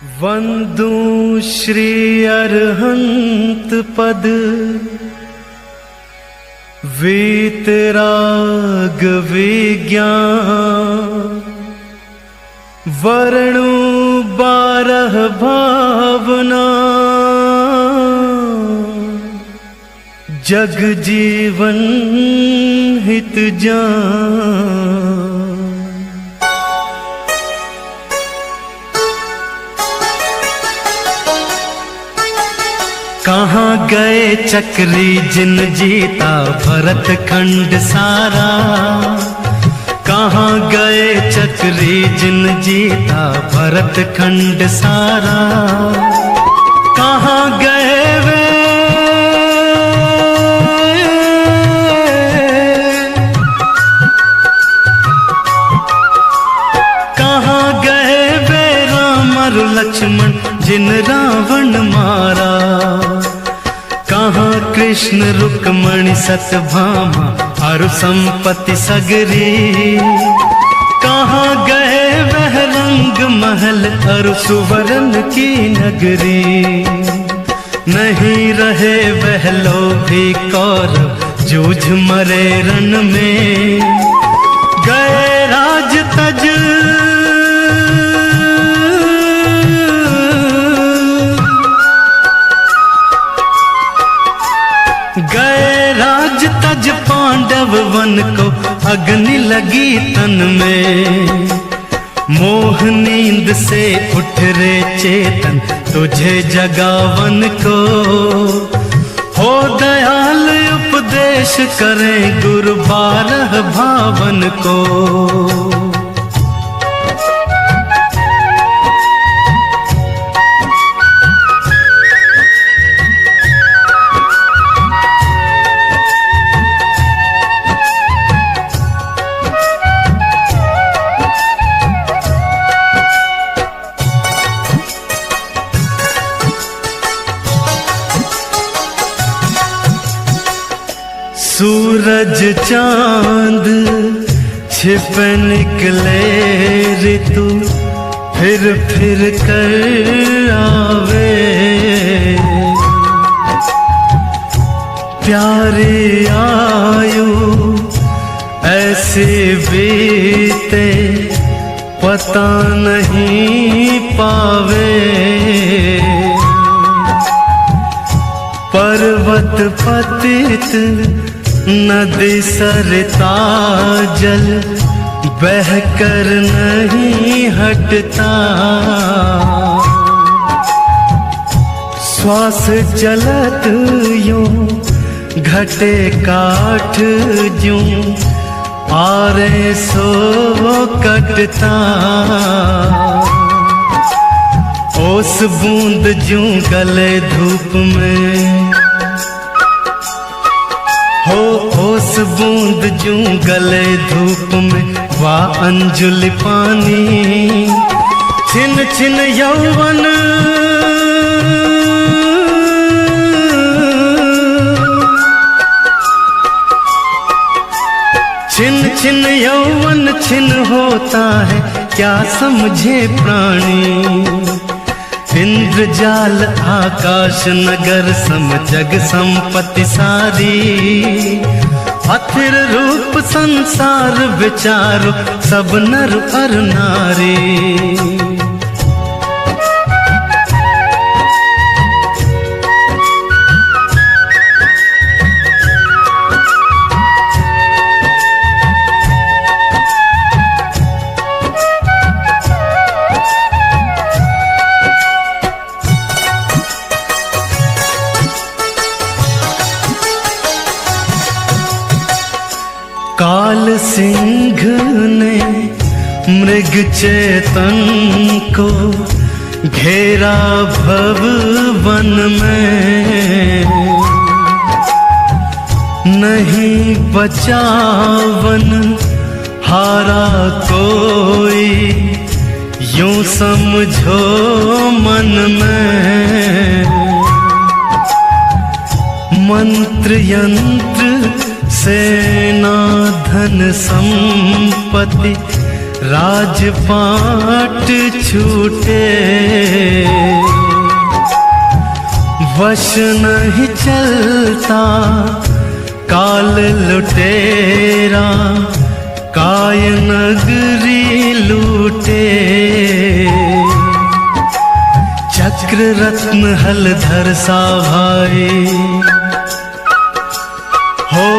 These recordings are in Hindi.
वंदू श्री अरहंत पद वीतराग विज्ञान वर्णु 12 भावना जग जीवन हित जान। कहाँ गए चक्री जिन जीता भरत खंड सारा। कहाँ गए चक्री जिन जीता भरत खंड सारा। कहाँ गए वे कहाँ गए वे राम और लक्ष्मण जिन रावण मारा। कहाँ कृष्ण रुक्मणी सत्यभामा और संपत्ति सगरी। कहाँ गए वह रंग महल और सुवर्ण की नगरी। नहीं रहे वह लोभी कौरव जूझ मरे रण में। गए राज तज गए राज तज पांडव वन को अग्नि लगी तन में। मोह नींद से उठ रे चेतन तुझे जगावन को। हो दयाल उपदेश करें गुरु 12 भावन को। सूरज चांद छिप निकले ऋतु फिर कर आवे। प्यारी आयु ऐसे बीते पता नहीं पावे। पर्वत पतित नदी सरता जल बहकर नहीं हटता। श्वास चलत यूं घटे काठ यूं आरे सो कटता। ओस बूंद जूं गले धूप में हो। ओस बूंद जूं गले धूप में वाह अंजुलि पानी। छिन छिन यौवन छिन छिन यौवन छिन होता है क्या समझे प्राणी। इंद्रजाल आकाश नगर सम जग संपत्ति सारी। अथिर रूप संसार विचारो सब नर और नारी। काल सिंह ने मृग चेतन को घेरा भव वन में। नहीं बचावन हारा कोई यूं समझो मन में। मंत्र यंत्र सेना धन संपत्ति राजपाट छूटे। वश नहीं चलता काल लुटेरा, काय नगरी लूटे। चक्र रत्न हलधर सा भाई हो,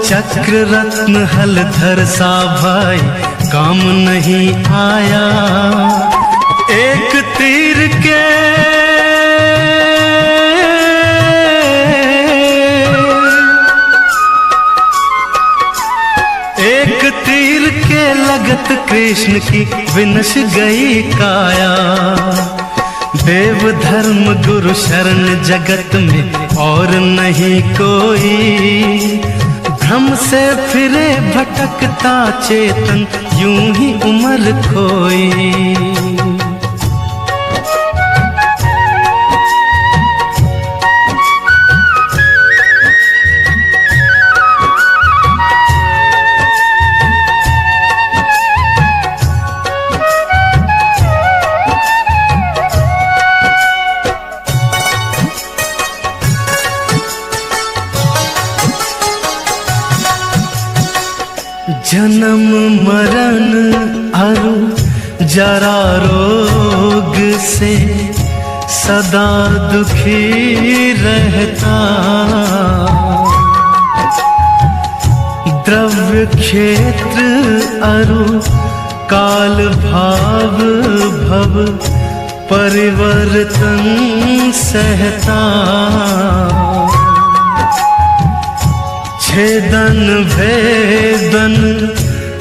चक्र रत्न हलधर सा भाई काम नहीं आया। एक तीर के लगत कृष्ण की विनश गई काया। देव धर्म गुरु शरण जगत में और नहीं कोई, भ्रम से फिरे भटकता चेतन यूं ही उमर खोई। जन्म मरण अरु जरा रोग से सदा दुखी रहता। द्रव्य क्षेत्र अरु काल भाव भव परिवर्तन सहता। छेदन भेदन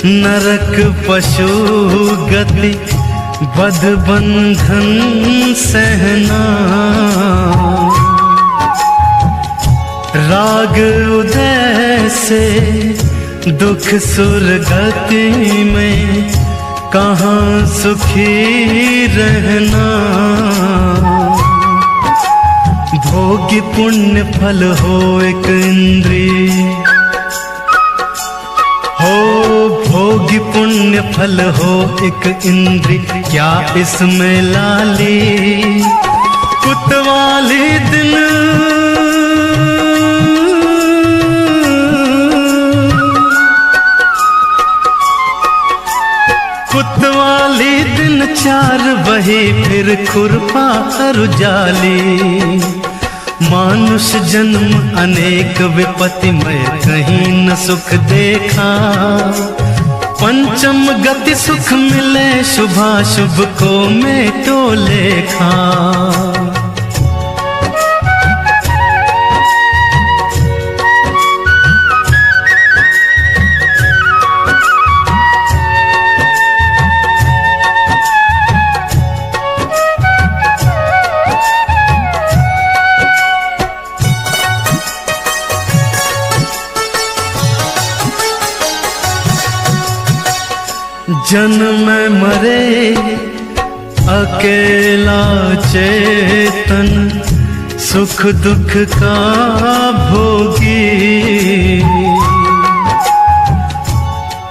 नरक पशु गति बध बंधन सहना। राग उदय से दुख सुरगति में कहाँ सुखी रहना। भोगी पुण्य फल हो एक इंद्रिय हो, भोगी पुण्य फल हो एक इंद्रिय क्या इसमें लाली। कुतवाली दिन कुतवाली दिन चार बही फिर खुरपा और जाली। मानुष जन्म अनेक विपत्तिमय कहीं न सुख देखा। पंचम गति सुख मिले शुभाशुभ को मेटो लेखा। जन्म मरे अकेला चेतन सुख दुख का भोगी।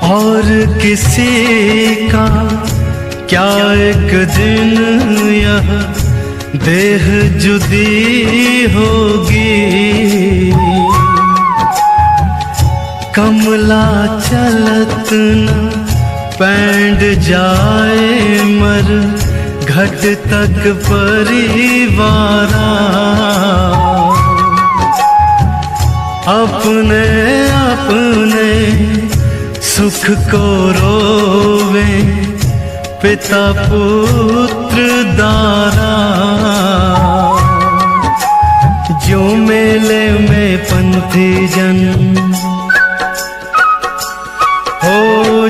और किसी का क्या एक दिन यह देह जुदी होगी। कमला चलत न पैंड जाए मर घट तक परिवारा। अपने अपने सुख को रोवे पिता पुत्र दारा। जो मेले में पंथी जन हो,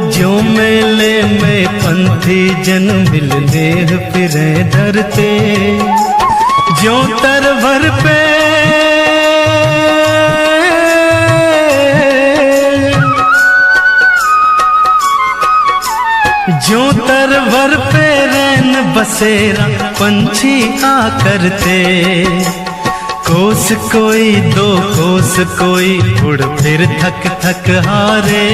जो मेले में पंथी जन मिलने फिरे डरते। जो तरवर पे जो तरवर पे रैन बसेरा पंछी आ करते। कोस कोई दो कोस कोई उड़ फिर थक थक हारे।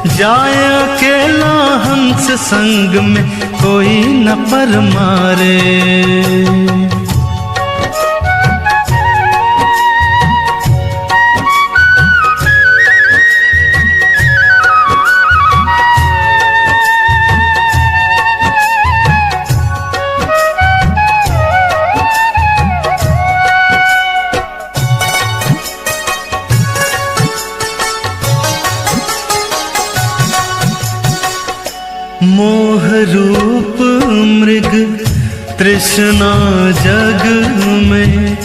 जाए अकेला हंस संग में कोई न पर मारे। तृष्णा जग में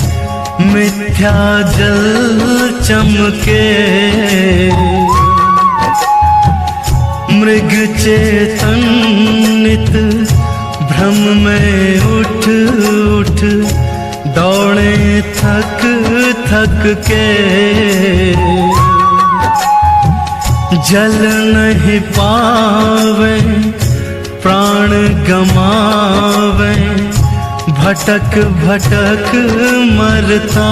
मिथ्या जल चमके, मृग चेतन नित भ्रम में उठ उठ दौड़े थक थक के, जल नहीं पावे प्राण गमावे, भटक भटक मरता,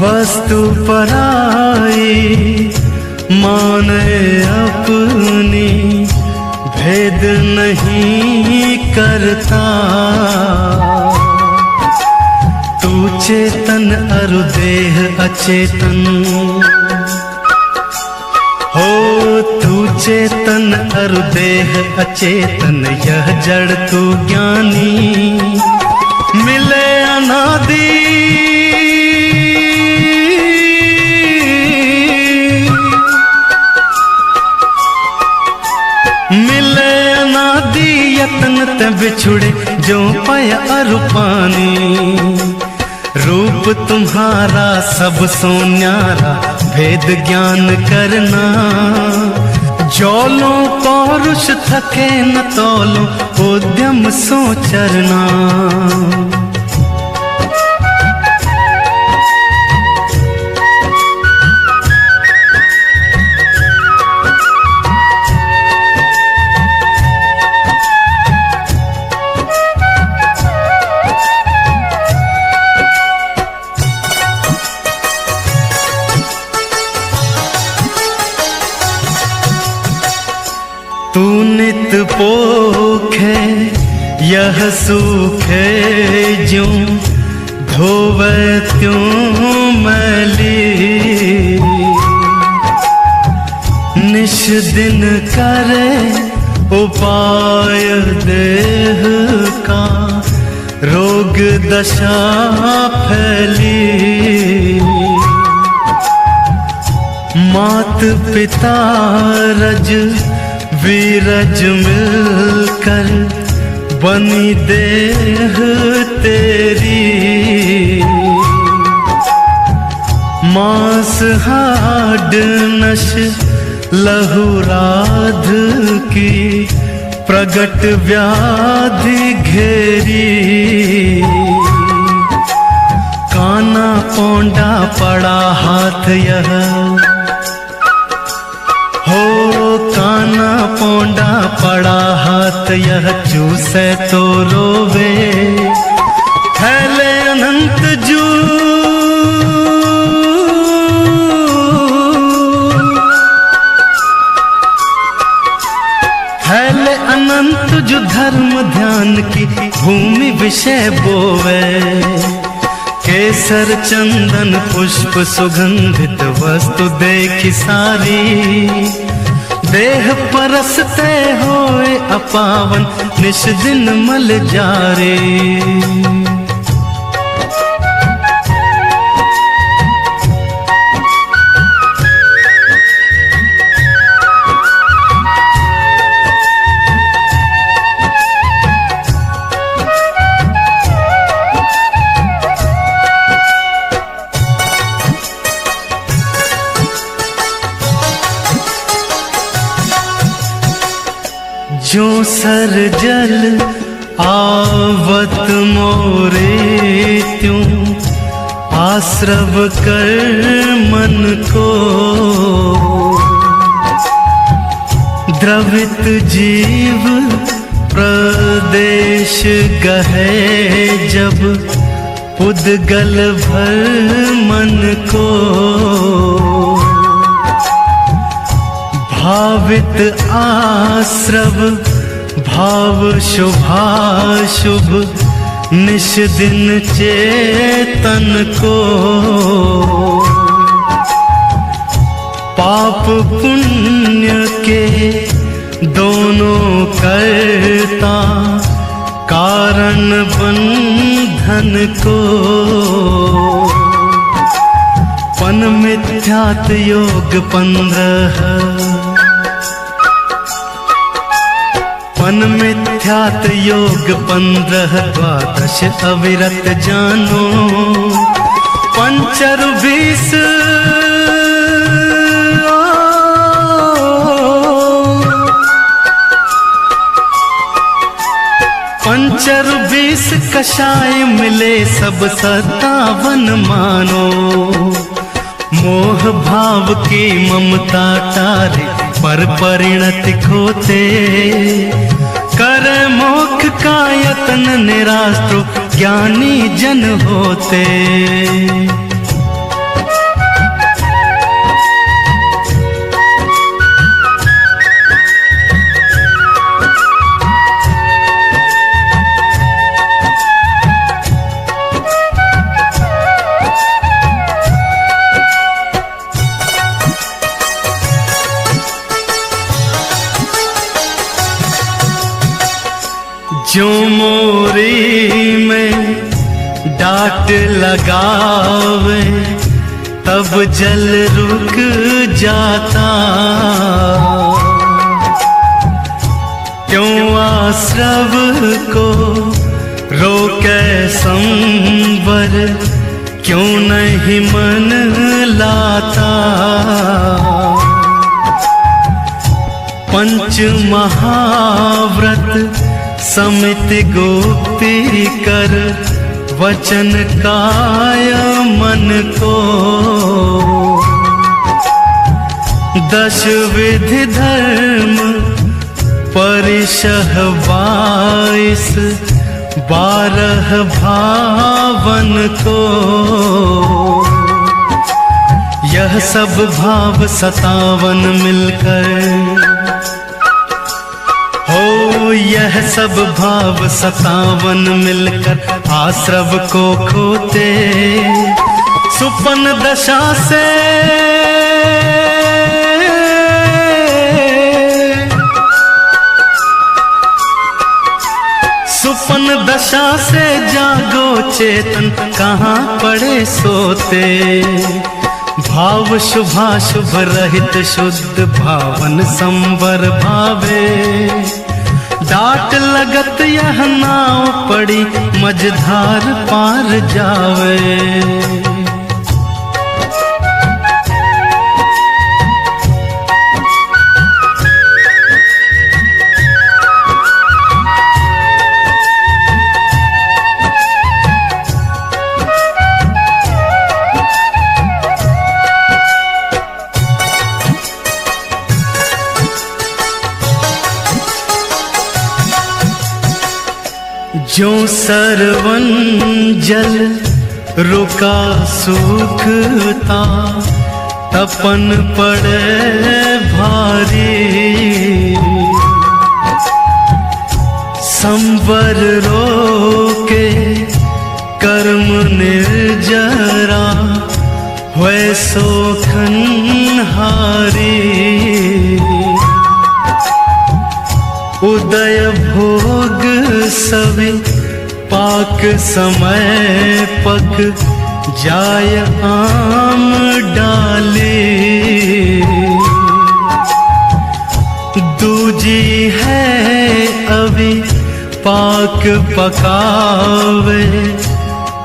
वस्तु पराई माने अपनी, भेद नहीं करता। तू चेतन अरु देह अचेतन, हो तू चेतन अरु देह अचेतन, यह जड़ तू ज्ञानी मिले अनादि। मिले अनादि यत्न ते बिछुड़े जो पाया अरु पानी, रूप तुम्हारा सब सो न्यारा, भेद ज्ञान करना। जौलों पौरुष थके न तौलों, उद्यम सो चरना। तू नित पोखे यह सूखे, ज्यों धोवे त्यों मैली। निश दिन करे उपाय देह का, रोग दशा फैली। मात पिता रज वीरज मिलकर बनी देह तेरी। मांस हाड नश लहू राध की, प्रगट व्याधि घेरी। काना पौंडा पड़ा हाथ यह, हो काना पौंडा पड़ा हाथ यह, चूसे तो रोवे फैले अनंत जू। फैले अनंत जो धर्म ध्यान की भूमि विषय बोवे। केसर चंदन पुष्प सुगंधित वस्तु देखी सारी, देह परसते होए अपावन निश दिन मल जारे। जो सर जल आवत मोरे, त्यों आश्रव कर मन को। द्रवित जीव प्रदेश गहे जब, उद्गल भर मन को। भावित आश्रव भाव शुभाशुभ, निश दिन चेतन को। पाप पुण्य के दोनों करता, कारण बंधन को। पन मिथ्यात योग 15, पन मिथ्यात योग 15 द्वादश अविरत जानो, पंचर 20 पंचर 20 कषाय मिले सब 57 मानो, मोह भाव की ममता टारे पर परिणति खोते, कर मोक्ष का यत्न निराश्रो ज्ञानी जन होते। जो मोरी में डांट लगावे तब जल रुक जाता, क्यों आश्रव को रोके संवर, क्यों नहीं मन लाता। पंच महाव्रत समिति गोप्ती कर, वचन काय मन को, दश विधि धर्म परिशह 22, 12 भावन को, यह सब भाव 57 मिलकर, हो यह सब भाव 57 मिलकर आश्रव को खोते, सुपन दशा से सुपन दशा से जागो चेतन, कहाँ पड़े सोते। भाव शुभाशुभ रहित शुद्ध भावन संवर भावे, डाट लगत यह नाव पड़ी मझधार पार जावे। जो सरवन जल रुका सूखता, तपन पड़े भारी, संवर रोके कर्म निर्जरा, हुए सोखन हारी। उदय भोग सभी पाक समय पक, जाय आम डाले। दूजी है अभी पाक पकावे,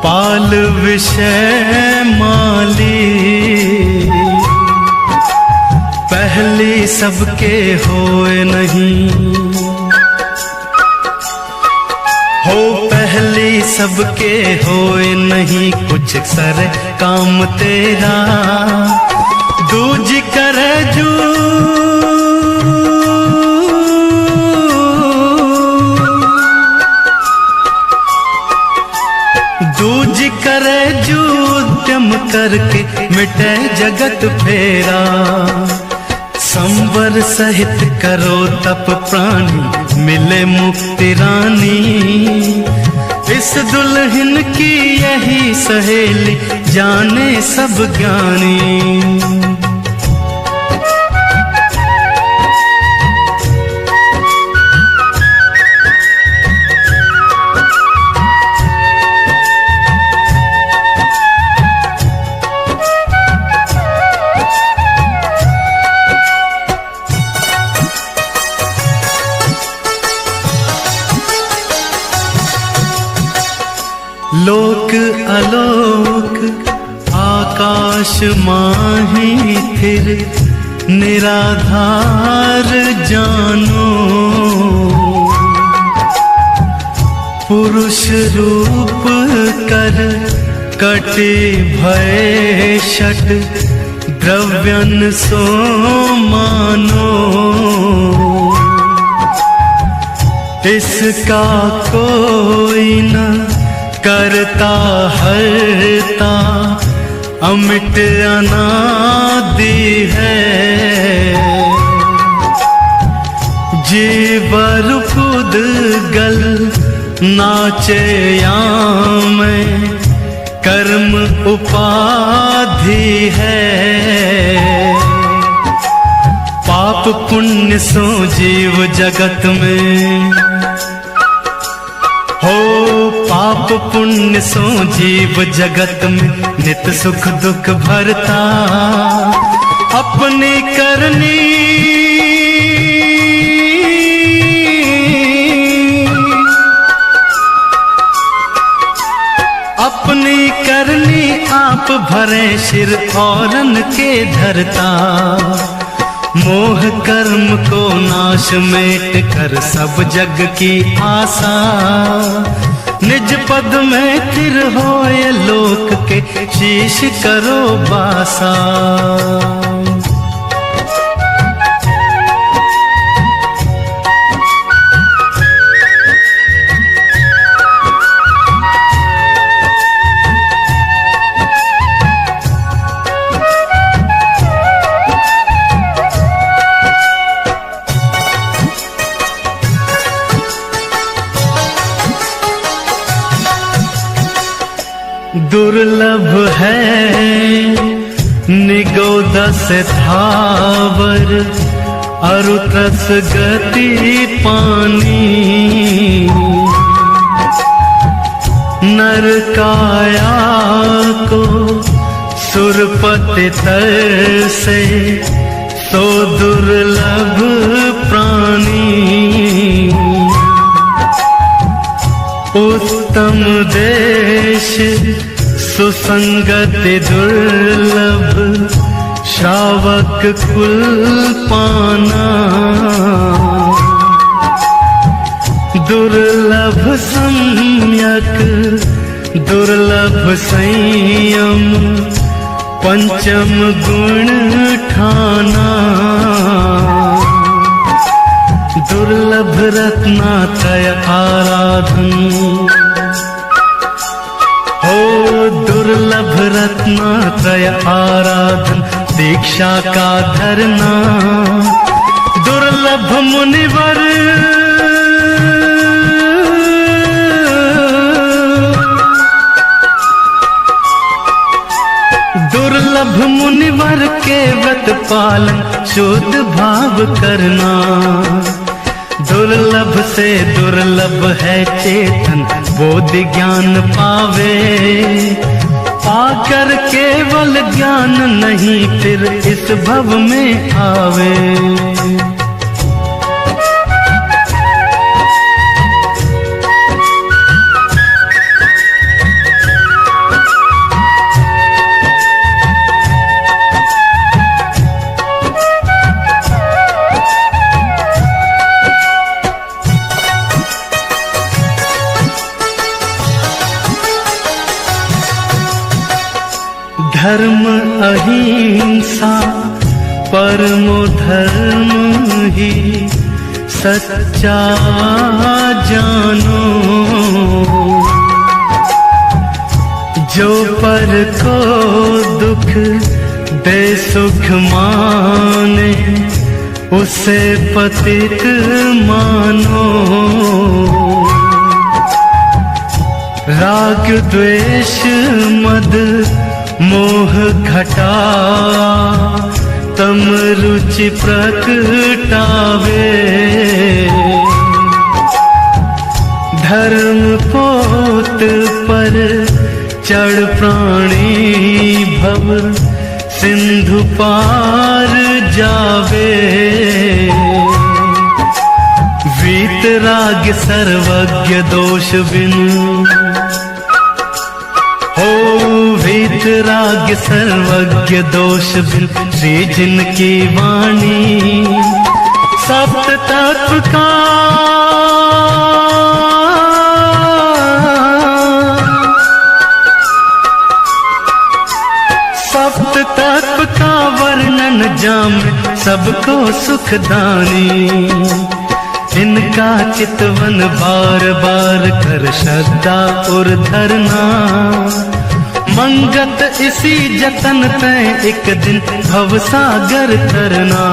पाल विषय माली। पहली सबके होए नहीं, हो पहली सबके होए नहीं, कुछ सर काम तेरा। दूज करे जू दूज करे जू उद्यम करके, मिटे जगत फेरा। संवर सहित करो तप प्राणी, मिले मुक्ति रानी। इस दुल्हन की यही सहेली, जाने सब ज्ञानी। लोक अलोक आकाश माही फिर निराधार जानो। पुरुष रूप कर कटे भय शठ द्रव्यन सो मानो। इसका कोई न करता हरता अमिट अनादि है। जीवर पुद्गल नाचे में कर्म उपाधि है। पाप पुण्य सो जीव जगत में हो। पाप पुण्य सो जीव जगत में नित सुख दुख भरता। अपनी करनी अपनी करनी आप भरे सिर औरन के धरता। मोह कर्म को नाश मेट कर सब जग की आशा। निज पद में स्थिर होए लोक के शीश करो बासा। दुर्लभ है निगोदस धावर अरुतस गति पानी। नर काया को सुरपति तर से सो दुर्लभ प्राणी। उत्तम देश सुसंगति दुर्लभ श्रावक कुल पाना। दुर्लभ सम्यक दुर्लभ संयम पंचम गुण ठाना। दुर्लभ रत्नात्रय आराधन हो। दुर्लभ रत्नात्रय आराधन दीक्षा का धरना। दुर्लभ मुनिवर दुर्लभ मुनिवर के व्रत पालन शुद्ध भाव करना। दुर्लभ से दुर्लभ है चेतन बोधि ज्ञान पावे। पाकर केवल ज्ञान नहीं फिर इस भव में आवे। धर्म अहिंसा परमो धर्म ही सच्चा जानो। जो पर को दुख दे सुख माने उसे पतित मानो। राग द्वेष मद मोह घटा तम रुचि प्रकटावे। धर्म पोत पर चढ़ प्राणी भव सिंधु पार जावे। वीतराग सर्वज्ञ दोष बिनु वितराग सर्वज्ञ दोष बिन श्री जिनकी वाणी। सप्त तत्व का सप्त तत्व का वर्णन जाम सबको सुखदानी। इनका चितवन बार बार कर श्रद्धा और धरना। मंगत इसी जतन तय एक दिन भवसागर तरना।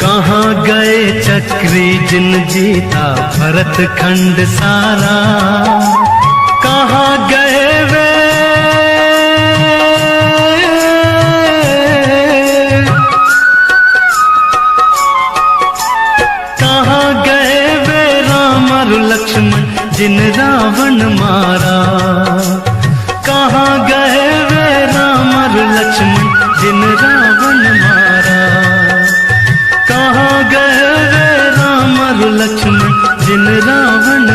कहाँ गए चक्री जिन जीता भरत खंड सारा। कहाँ गए वे लक्ष्मण जिन रावण मारा। कहाँ गए वे राम और लक्ष्मण जिन रावण मारा। कहाँ गए वे राम और लक्ष्मण जिन रावण